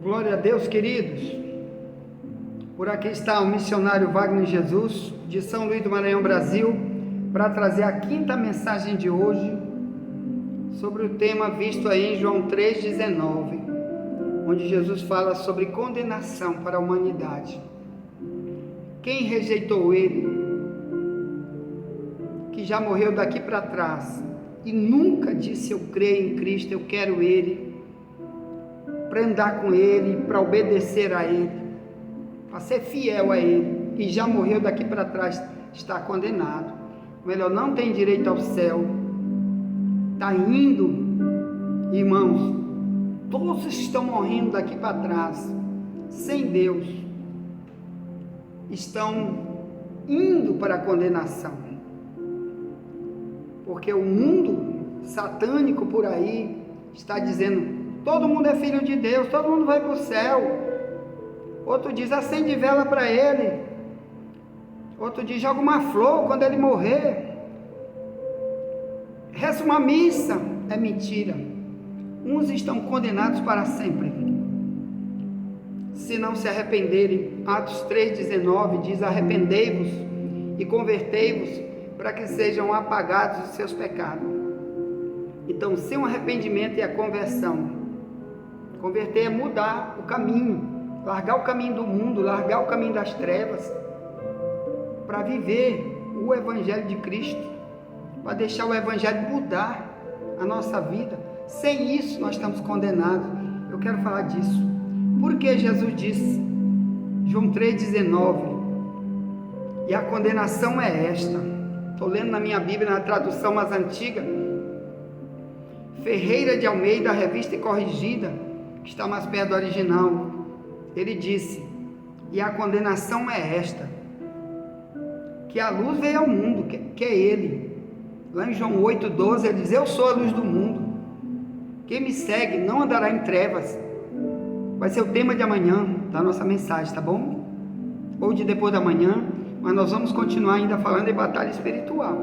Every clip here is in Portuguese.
Glória a Deus, queridos. Por aqui está o missionário Wagner Jesus, de São Luís do Maranhão, Brasil, para trazer a quinta mensagem de hoje, sobre o tema visto aí em João 3,19, onde Jesus fala sobre condenação para a humanidade. Quem rejeitou Ele, que já morreu daqui para trás, e nunca disse eu creio em Cristo, eu quero Ele, para andar com Ele, para obedecer a Ele, para ser fiel a Ele, e já morreu daqui para trás, está condenado. Melhor, não tem direito ao céu, está indo, irmãos, todos estão morrendo daqui para trás, sem Deus, estão indo para a condenação, porque o mundo satânico por aí está dizendo, todo mundo é filho de Deus, todo mundo vai para o céu. Outro diz, acende vela para ele. Outro diz, joga uma flor quando ele morrer. Reza uma missa. É mentira. Uns estão condenados para sempre, se não se arrependerem. Atos 3,19 diz, arrependei-vos e convertei-vos para que sejam apagados os seus pecados. Então, sem o arrependimento e a conversão, converter é mudar o caminho, largar o caminho do mundo, largar o caminho das trevas, para viver o Evangelho de Cristo, para deixar o Evangelho mudar a nossa vida. Sem isso nós estamos condenados. Eu quero falar disso. Porque Jesus disse, João 3,19, e a condenação é esta. Estou lendo na minha Bíblia, na tradução mais antiga, Ferreira de Almeida, revista e corrigida, que está mais perto do original. Ele disse, e a condenação é esta, que a luz veio ao mundo, que é Ele. Lá em João 8,12 ele diz, eu sou a luz do mundo, quem me segue não andará em trevas. Vai ser o tema de amanhã da nossa mensagem, tá bom? Ou de depois da manhã, mas nós vamos continuar ainda falando de batalha espiritual.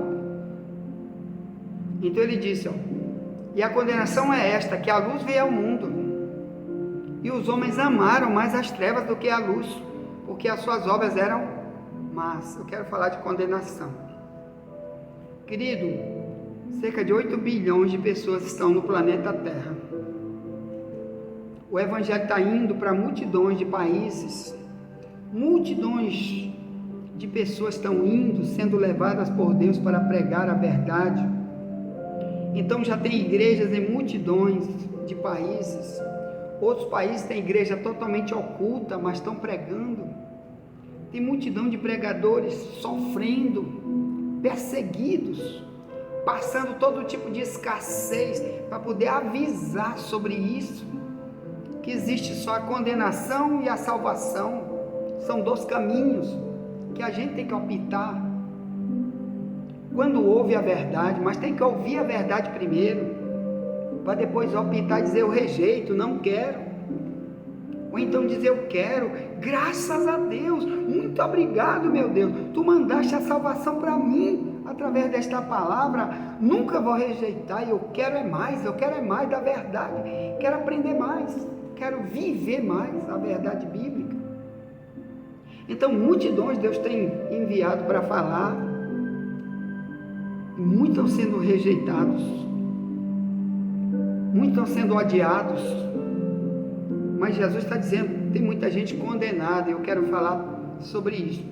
Então ele disse, e a condenação é esta, que a luz veio ao mundo, e os homens amaram mais as trevas do que a luz, porque as suas obras eram más. Eu quero falar de condenação. Querido, cerca de 8 bilhões de pessoas estão no planeta Terra. O Evangelho está indo para multidões de países, multidões de pessoas estão indo, sendo levadas por Deus para pregar a verdade. Então já tem igrejas em multidões de países. Outros países têm igreja totalmente oculta, mas estão pregando. Tem multidão de pregadores sofrendo, perseguidos, passando todo tipo de escassez, para poder avisar sobre isso, que existe só a condenação e a salvação. São dois caminhos que a gente tem que optar quando ouve a verdade, mas tem que ouvir a verdade primeiro, para depois optar e dizer eu rejeito, não quero, ou então dizer eu quero, graças a Deus, muito obrigado meu Deus, tu mandaste a salvação para mim, através desta palavra, nunca vou rejeitar, eu quero é mais da verdade, quero aprender mais, quero viver mais a verdade bíblica. Então multidões Deus tem enviado para falar, muitos estão sendo rejeitados, muitos estão sendo odiados, mas Jesus está dizendo, tem muita gente condenada, e eu quero falar sobre isso.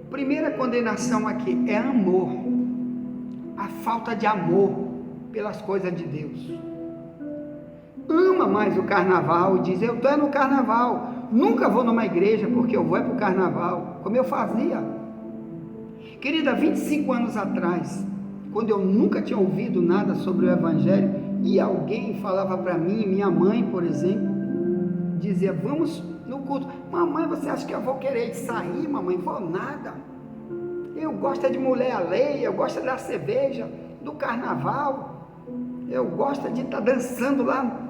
Primeira condenação aqui é amor, a falta de amor pelas coisas de Deus. Ama mais o carnaval e diz, eu estou no carnaval, nunca vou numa igreja porque eu vou para o carnaval, como eu fazia. Querida, 25 anos atrás, quando eu nunca tinha ouvido nada sobre o Evangelho, e alguém falava para mim, minha mãe, por exemplo, dizia, vamos no culto. Mamãe, você acha que eu vou querer sair, mamãe? Vou nada. Eu gosto de mulher alheia, eu gosto da cerveja, do carnaval, eu gosto de estar dançando lá,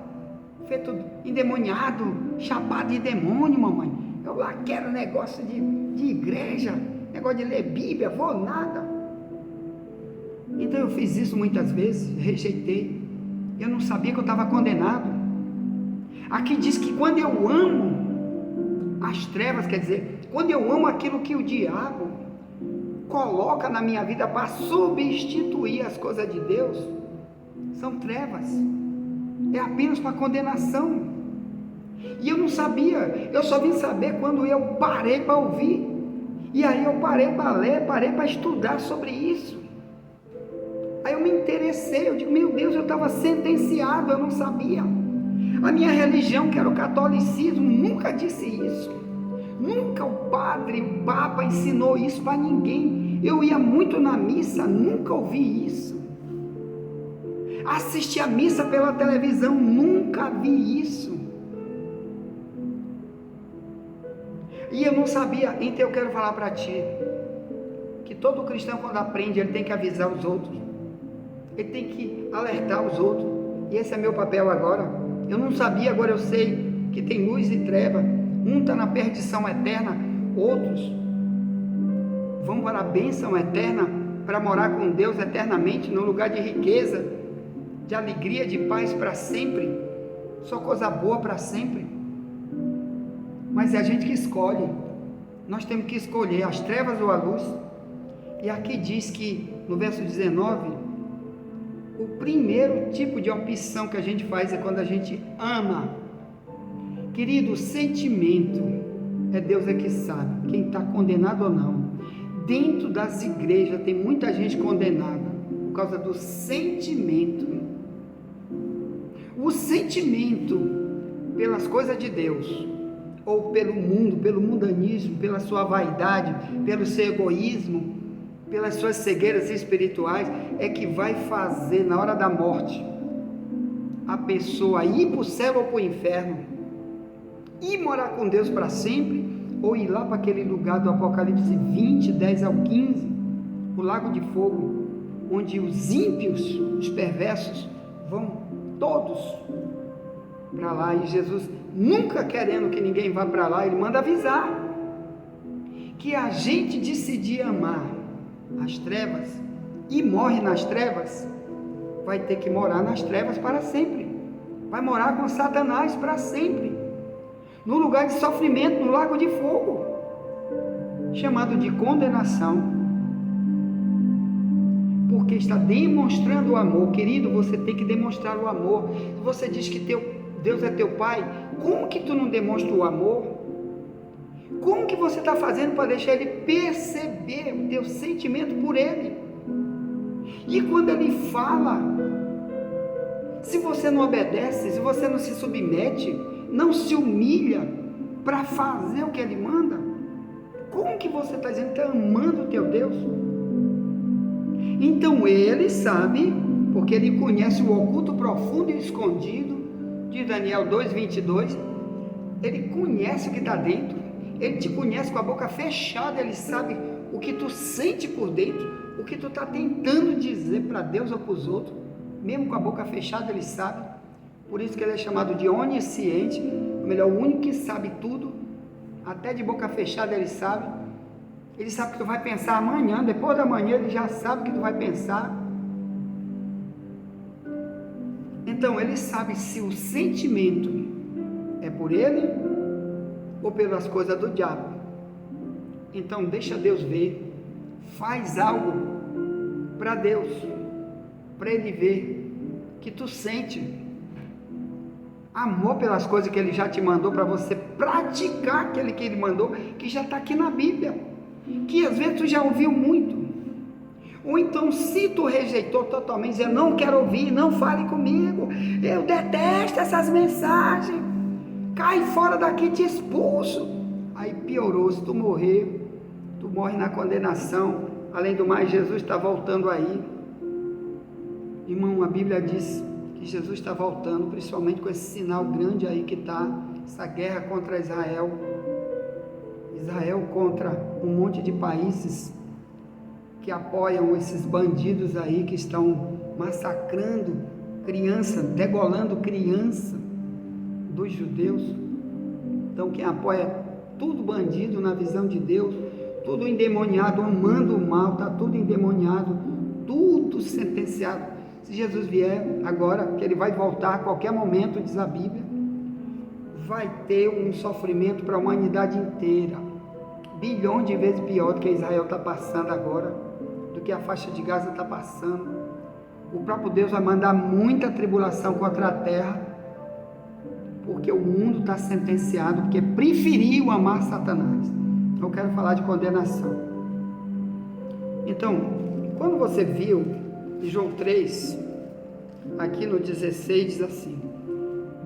feito endemoniado, chapado de demônio, mamãe. Eu lá quero negócio de igreja, negócio de ler Bíblia, vou nada. Então eu fiz isso muitas vezes, rejeitei. Eu não sabia que eu estava condenado. Aqui diz que quando eu amo as trevas, quer dizer, quando eu amo aquilo que o diabo coloca na minha vida para substituir as coisas de Deus, são trevas, é apenas para condenação. E eu não sabia, eu só vim saber quando eu parei para ouvir, e aí eu parei para ler, parei para estudar sobre isso. Aí eu me interessei, eu digo, meu Deus, eu estava sentenciado, eu não sabia. A minha religião, que era o catolicismo, nunca disse isso. Nunca o padre, o papa ensinou isso para ninguém. Eu ia muito na missa, nunca ouvi isso. Assisti a missa pela televisão, nunca vi isso. E eu não sabia. Então eu quero falar para ti que todo cristão, quando aprende, ele tem que avisar os outros, ele tem que alertar os outros. E esse é meu papel agora. Eu não sabia, agora eu sei que tem luz e treva. Um está na perdição eterna, outros vão para a bênção eterna, para morar com Deus eternamente, no lugar de riqueza, de alegria, de paz para sempre, só coisa boa para sempre. Mas é a gente que escolhe. Nós temos que escolher as trevas ou a luz. E aqui diz que no verso 19, o primeiro tipo de opção que a gente faz é quando a gente ama. Querido, o sentimento é Deus é que sabe quem está condenado ou não. Dentro das igrejas tem muita gente condenada por causa do sentimento. O sentimento pelas coisas de Deus, ou pelo mundo, pelo mundanismo, pela sua vaidade, pelo seu egoísmo, pelas suas cegueiras espirituais, é que vai fazer na hora da morte a pessoa ir para o céu ou para o inferno, ir morar com Deus para sempre, ou ir lá para aquele lugar do Apocalipse 20, 10 ao 15, o lago de fogo, onde os ímpios, os perversos, vão todos para lá. E Jesus, nunca querendo que ninguém vá para lá, ele manda avisar que a gente decidir amar as trevas e morre nas trevas, vai ter que morar nas trevas para sempre, vai morar com Satanás para sempre, no lugar de sofrimento, no lago de fogo, chamado de condenação, porque está demonstrando o amor. Querido, você tem que demonstrar o amor. Você diz que Deus é teu Pai, como que tu não demonstra o amor? Como que você está fazendo para deixar Ele perceber o teu sentimento por Ele? E quando Ele fala, se você não obedece, se você não se submete, não se humilha para fazer o que Ele manda, como que você está dizendo que está amando o teu Deus? Então Ele sabe, porque Ele conhece o oculto, profundo e escondido, de Daniel 2:22, Ele conhece o que está dentro, Ele te conhece com a boca fechada, Ele sabe o que tu sente por dentro, o que tu está tentando dizer para Deus ou para os outros, mesmo com a boca fechada Ele sabe. Por isso que Ele é chamado de onisciente, ou melhor, o único que sabe tudo, até de boca fechada Ele sabe. Ele sabe o que tu vai pensar amanhã, depois da manhã Ele já sabe o que tu vai pensar. Então Ele sabe se o sentimento é por Ele ou pelas coisas do diabo. Então deixa Deus ver, faz algo para Deus, para Ele ver que tu sente amor pelas coisas que Ele já te mandou, para você praticar aquele que Ele mandou, que já está aqui na Bíblia, que às vezes tu já ouviu muito. Ou então, se tu rejeitou totalmente, dizer, não quero ouvir, não fale comigo, eu detesto essas mensagens, cai fora daqui, te expulso. Aí piorou, se tu morrer, tu morre na condenação. Além do mais, Jesus está voltando aí. Irmão, a Bíblia diz que Jesus está voltando, principalmente com esse sinal grande aí que está, essa guerra contra Israel contra um monte de países que apoiam esses bandidos aí que estão massacrando criança, degolando criança dos judeus. Então quem apoia tudo bandido na visão de Deus, tudo endemoniado, amando o mal, está tudo endemoniado, tudo sentenciado. Se Jesus vier agora, que ele vai voltar a qualquer momento, diz a Bíblia, vai ter um sofrimento para a humanidade inteira, bilhões de vezes pior do que Israel está passando agora, do que a faixa de Gaza está passando. O próprio Deus vai mandar muita tribulação contra a terra, porque o mundo está sentenciado, porque preferiu amar Satanás. Eu quero falar de condenação. Então, quando você viu em João 3, aqui no 16, diz assim: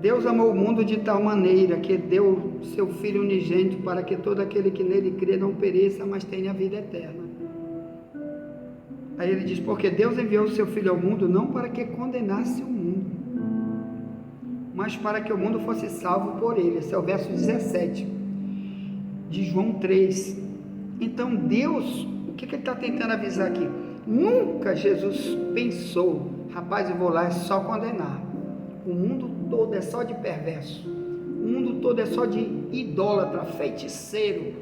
Deus amou o mundo de tal maneira que deu seu Filho unigênito para que todo aquele que nele crê não pereça, mas tenha a vida eterna. Aí ele diz: porque Deus enviou o seu Filho ao mundo não para que condenasse o mundo, mas para que o mundo fosse salvo por ele. Esse é o verso 17 de João 3. Então Deus, o que ele está tentando avisar aqui? Nunca Jesus pensou: rapaz, eu vou lá, é só condenar. O mundo todo é só de perverso, o mundo todo é só de idólatra, feiticeiro,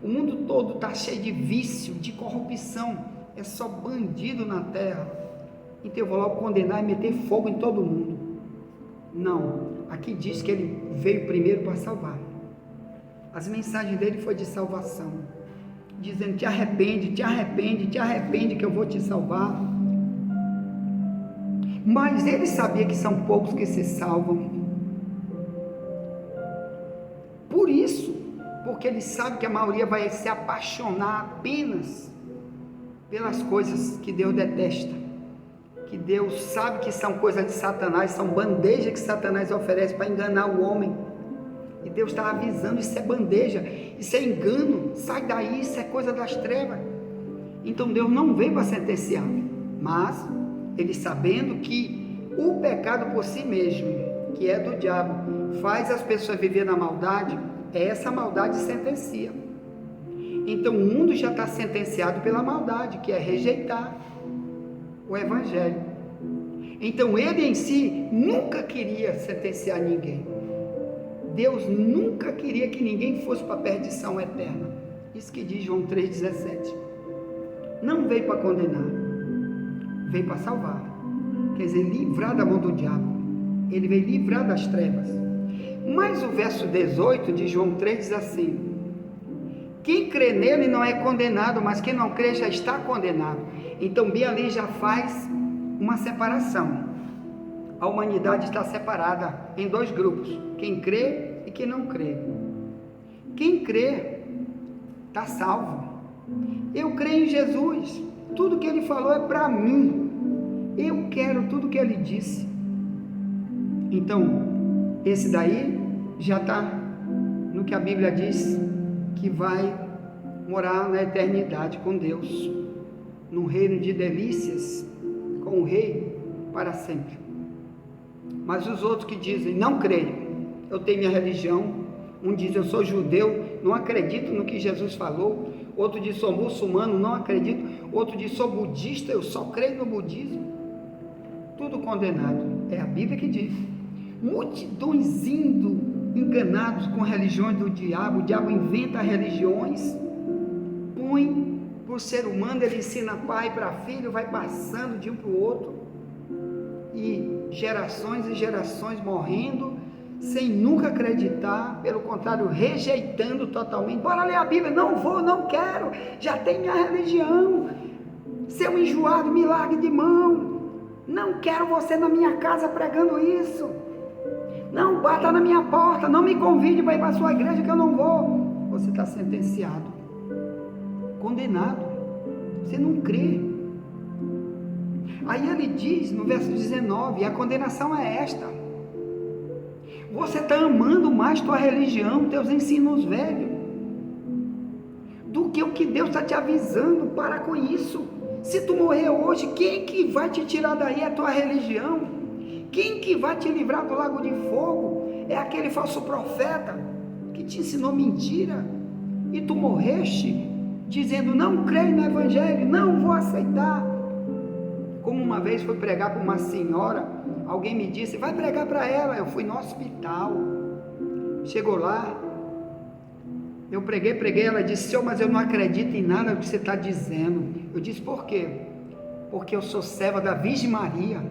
o mundo todo está cheio de vício, de corrupção, é só bandido na terra, então eu vou logo condenar e meter fogo em todo mundo. Não, aqui diz que ele veio primeiro para salvar. As mensagens dele foi de salvação, dizendo: te arrepende, te arrepende, te arrepende que eu vou te salvar. Mas ele sabia que são poucos que se salvam. Por isso, porque ele sabe que a maioria vai se apaixonar apenas pelas coisas que Deus detesta, que Deus sabe que são coisas de Satanás, são bandejas que Satanás oferece para enganar o homem. E Deus está avisando: isso é bandeja, isso é engano, sai daí, isso é coisa das trevas. Então Deus não veio para sentenciar, mas ele, sabendo que o pecado por si mesmo, que é do diabo, faz as pessoas viver na maldade, essa maldade sentencia. Então o mundo já está sentenciado pela maldade, que é rejeitar o Evangelho. Então ele em si nunca queria sentenciar ninguém. Deus nunca queria que ninguém fosse para a perdição eterna. Isso que diz João 3,17. Não veio para condenar, veio para salvar. Quer dizer, livrar da mão do diabo. Ele veio livrar das trevas. Mas o verso 18 de João 3 diz assim: quem crê nele não é condenado, mas quem não crê já está condenado. Então bem ali já faz uma separação. A humanidade está separada em dois grupos: quem crê e quem não crê. Quem crê está salvo. Eu creio em Jesus, tudo que ele falou é para mim, eu quero tudo que ele disse. Então esse daí já está no que a Bíblia diz, que vai morar na eternidade com Deus, num reino de delícias, com o rei para sempre. Mas os outros que dizem: não creio, eu tenho minha religião. Um diz: eu sou judeu, não acredito no que Jesus falou. Outro diz: sou muçulmano, não acredito. Outro diz: sou budista, eu só creio no budismo. Tudo condenado. É a Bíblia que diz. Multidões indo enganados com religiões do diabo. O diabo inventa religiões, põe para o ser humano, ele ensina pai para filho, vai passando de um para o outro, e gerações morrendo, sem nunca acreditar, pelo contrário, rejeitando totalmente. Bora ler a Bíblia. Não vou, não quero, já tenho minha religião. Seu enjoado, me largue de mão, não quero você na minha casa pregando isso, não bata na minha porta, não me convide para ir para a sua igreja que eu não vou. Você está sentenciado, condenado, você não crê. Aí ele diz no verso 19, a condenação é esta: você está amando mais tua religião, teus ensinos velhos, do que o que Deus está te avisando. Para com isso. Se tu morrer hoje, quem que vai te tirar daí? É a tua religião. Quem que vai te livrar do lago de fogo? É aquele falso profeta que te ensinou mentira, e tu morreste dizendo: não creio no Evangelho, não vou aceitar. Como uma vez fui pregar para uma senhora, alguém me disse: vai pregar para ela. Eu fui no hospital, chegou lá, eu preguei, ela disse: senhor, mas eu não acredito em nada do que você está dizendo. Eu disse: por quê? porque eu sou serva da Virgem Maria.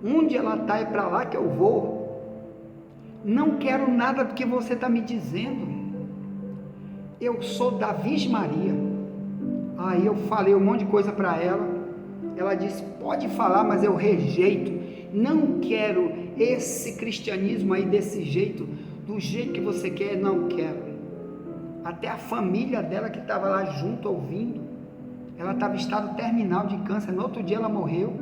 Onde ela está é para lá que eu vou. Não quero nada do que você está me dizendo. Eu sou da Virgem Maria. Aí eu falei um monte de coisa para ela. Ela disse, pode falar, mas eu rejeito. Não quero esse cristianismo aí desse jeito, do jeito que você quer, não quero. Até a família dela que estava lá junto ouvindo, ela estava em estado terminal de câncer, no outro dia ela morreu.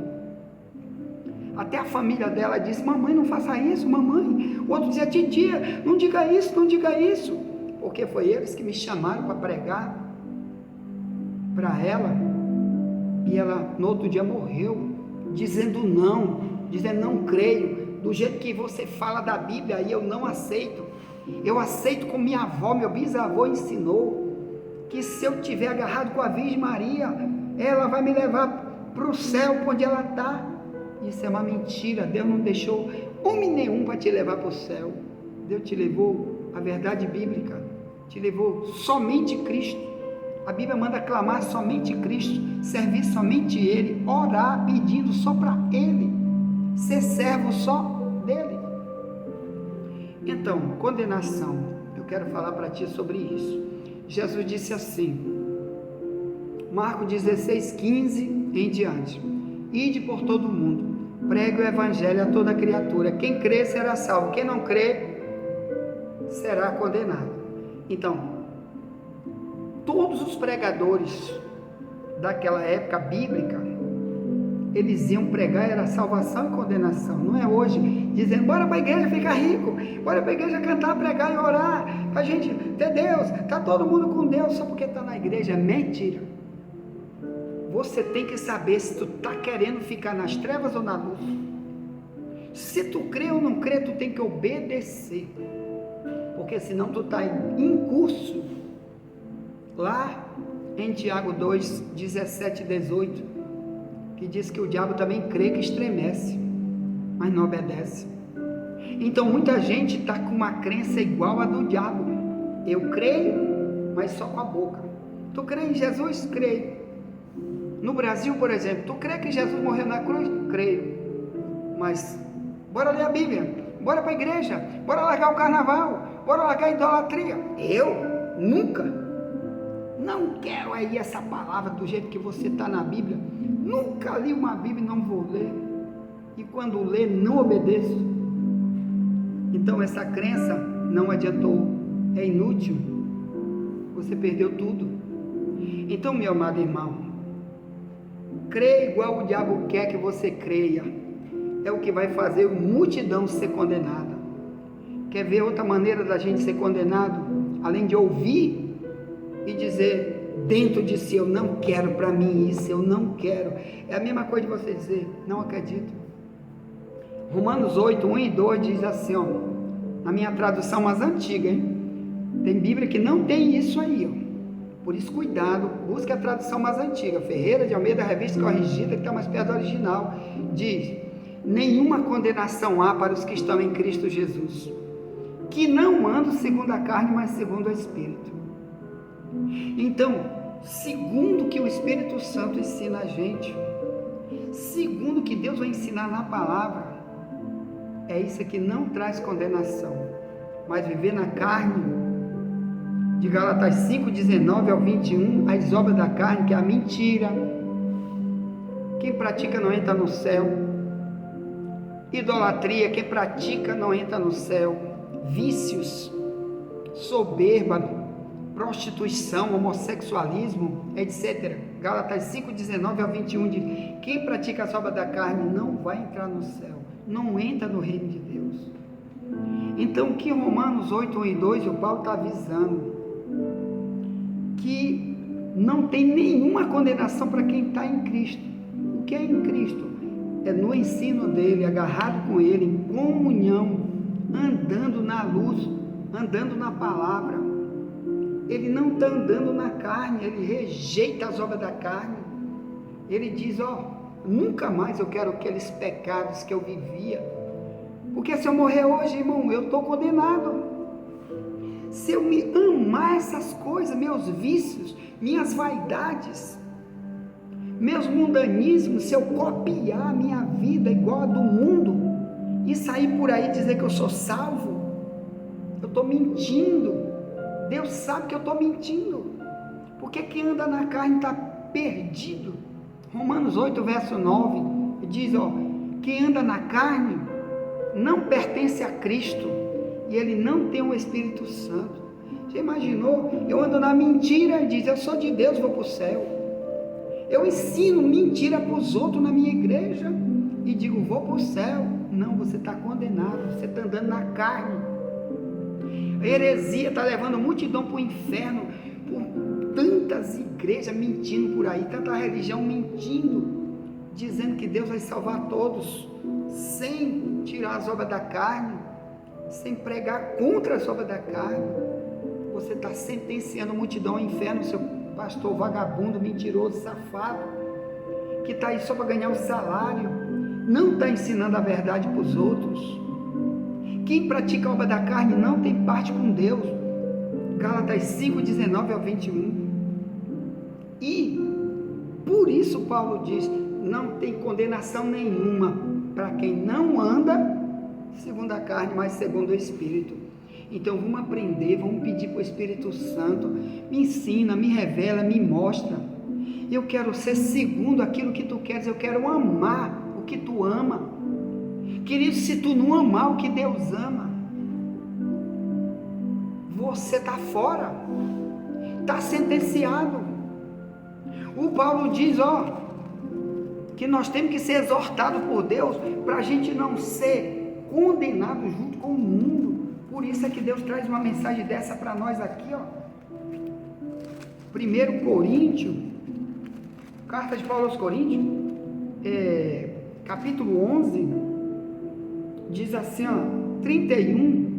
Até a família dela disse, mamãe, não faça isso, mamãe. O outro dizia, titia, não diga isso, não diga isso. Porque foi eles que me chamaram para pregar para ela. E ela no outro dia morreu, dizendo não creio. Do jeito que você fala da Bíblia, aí eu não aceito. Eu aceito como minha avó, meu bisavô ensinou, que se eu estiver agarrado com a Virgem Maria, ela vai me levar para o céu, onde ela está. Isso é uma mentira. Deus não deixou homem nenhum para te levar para o céu. Deus te levou a verdade bíblica, te levou somente Cristo. A Bíblia manda clamar somente Cristo, servir somente Ele, orar pedindo só para Ele, ser servo só dEle. Então, condenação, eu quero falar para ti sobre isso. Jesus disse assim, Marcos 16:15 em diante, ide por todo o mundo, pregue o evangelho a toda criatura, quem crê será salvo, quem não crê será condenado. Então, todos os pregadores daquela época bíblica, eles iam pregar, era salvação e condenação. Não é hoje, dizendo, bora para a igreja ficar rico, bora para a igreja cantar, pregar e orar, a gente ter Deus, está todo mundo com Deus, só porque está na igreja. É mentira. Você tem que saber se tu está querendo ficar nas trevas ou na luz. Se tu crê ou não crê, tu tem que obedecer, porque senão tu está em curso. Lá em Tiago 2, 17 e 18, que diz que o diabo também crê que estremece, mas não obedece. Então muita gente está com uma crença igual a do diabo. Eu creio, mas só com a boca. Tu crê em Jesus? Creio. No Brasil, por exemplo, tu crê que Jesus morreu na cruz? Creio. Mas bora ler a Bíblia, bora para a igreja, bora largar o carnaval, bora largar a idolatria. Eu nunca. Não quero aí essa palavra do jeito que você está na Bíblia. Nunca li uma Bíblia e não vou ler. E quando ler, não obedeço. Então essa crença não adiantou. É inútil. Você perdeu tudo. Então, meu amado irmão, crê igual o diabo quer que você creia. É o que vai fazer multidão ser condenada. Quer ver outra maneira da gente ser condenado? Além de ouvir e dizer dentro de si, eu não quero para mim isso, eu não quero. É a mesma coisa de você dizer, não acredito. Romanos 8, 1 e 2 diz assim, ó, na minha tradução mais antiga, hein? Tem Bíblia que não tem isso aí, ó. Por isso, cuidado, busque a tradução mais antiga, Ferreira de Almeida, revista corrigida, que está mais perto do original. Diz, nenhuma condenação há para os que estão em Cristo Jesus, que não andam segundo a carne, mas segundo o Espírito. Então, segundo o que o Espírito Santo ensina a gente, segundo o que Deus vai ensinar na palavra, é isso que não traz condenação, mas viver na carne, de Gálatas 5, 19 ao 21, as obras da carne, que é a mentira, quem pratica não entra no céu, idolatria, quem pratica não entra no céu, vícios, soberba, prostituição, homossexualismo, etc. Gálatas 5, 19 ao 21 diz, quem pratica as obras da carne não vai entrar no céu, não entra no reino de Deus. Então, que Romanos 8, 1 e 2, o Paulo está avisando que não tem nenhuma condenação para quem está em Cristo. O que é em Cristo? É no ensino dele, agarrado com ele, em comunhão, andando na luz, andando na palavra. Ele não está andando na carne, ele rejeita as obras da carne. Ele diz, nunca mais eu quero aqueles pecados que eu vivia, porque se eu morrer hoje, irmão, eu estou condenado. Se eu me amar essas coisas, meus vícios, minhas vaidades, meus mundanismos, se eu copiar a minha vida igual a do mundo e sair por aí dizer que eu sou salvo, eu estou mentindo. Deus sabe que eu estou mentindo, porque quem anda na carne está perdido. Romanos 8, verso 9, diz, quem anda na carne não pertence a Cristo, e ele não tem o Espírito Santo. Você imaginou? Eu ando na mentira e diz, eu sou de Deus, vou para o céu. Eu ensino mentira para os outros na minha igreja, e digo, vou para o céu. Não, você está condenado, você está andando na carne. A heresia está levando a multidão para o inferno, por tantas igrejas mentindo por aí, tanta religião mentindo, dizendo que Deus vai salvar todos, sem tirar as obras da carne, sem pregar contra as obras da carne. Você está sentenciando a multidão ao inferno, seu pastor vagabundo, mentiroso, safado, que está aí só para ganhar o salário, não está ensinando a verdade para os outros. Quem pratica a obra da carne não tem parte com Deus. Gálatas 5, 19 ao 21. E por isso Paulo diz, não tem condenação nenhuma para quem não anda segundo a carne, mas segundo o Espírito. Então vamos aprender, vamos pedir para o Espírito Santo, me ensina, me revela, me mostra. Eu quero ser segundo aquilo que tu queres, eu quero amar o que tu ama. Querido, se tu não amar o que Deus ama, você está fora, está sentenciado. O Paulo diz, que nós temos que ser exortados por Deus, para a gente não ser condenado junto com o mundo. Por isso é que Deus traz uma mensagem dessa para nós aqui, 1 Coríntios, carta de Paulo aos Coríntios, capítulo 11, diz assim, 31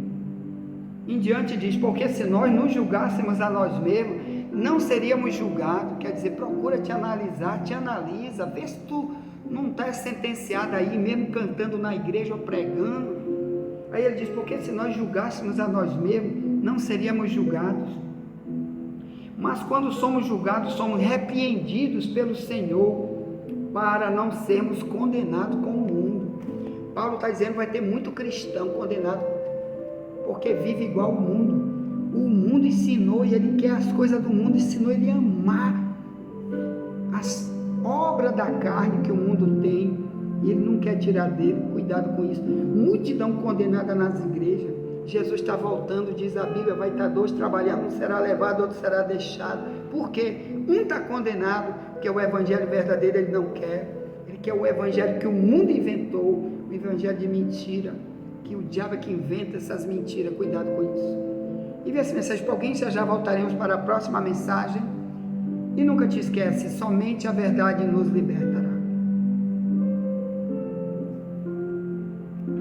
em diante, diz, porque se nós nos julgássemos a nós mesmos, não seríamos julgados. Quer dizer, procura te analisar, te analisa, vê se tu não está sentenciado aí, mesmo cantando na igreja ou pregando. Aí ele diz, porque se nós julgássemos a nós mesmos, não seríamos julgados. Mas quando somos julgados, somos repreendidos pelo Senhor, para não sermos condenados com o mundo. Paulo está dizendo que vai ter muito cristão condenado, porque vive igual ao mundo. O mundo ensinou, e ele quer as coisas do mundo, ensinou ele a amar as obras da carne que o mundo tem, e ele não quer tirar dele. Cuidado com isso. Multidão condenada nas igrejas. Jesus está voltando, diz a Bíblia, vai estar dois trabalhando, um será levado, outro será deixado. Por quê? Um está condenado, porque o evangelho verdadeiro ele não quer. Ele quer o evangelho que o mundo inventou, o evangelho de mentira, que o diabo é que inventa essas mentiras. Cuidado com isso. E vê essa mensagem para alguém, já voltaremos para a próxima mensagem. E nunca te esquece, somente a verdade nos liberta.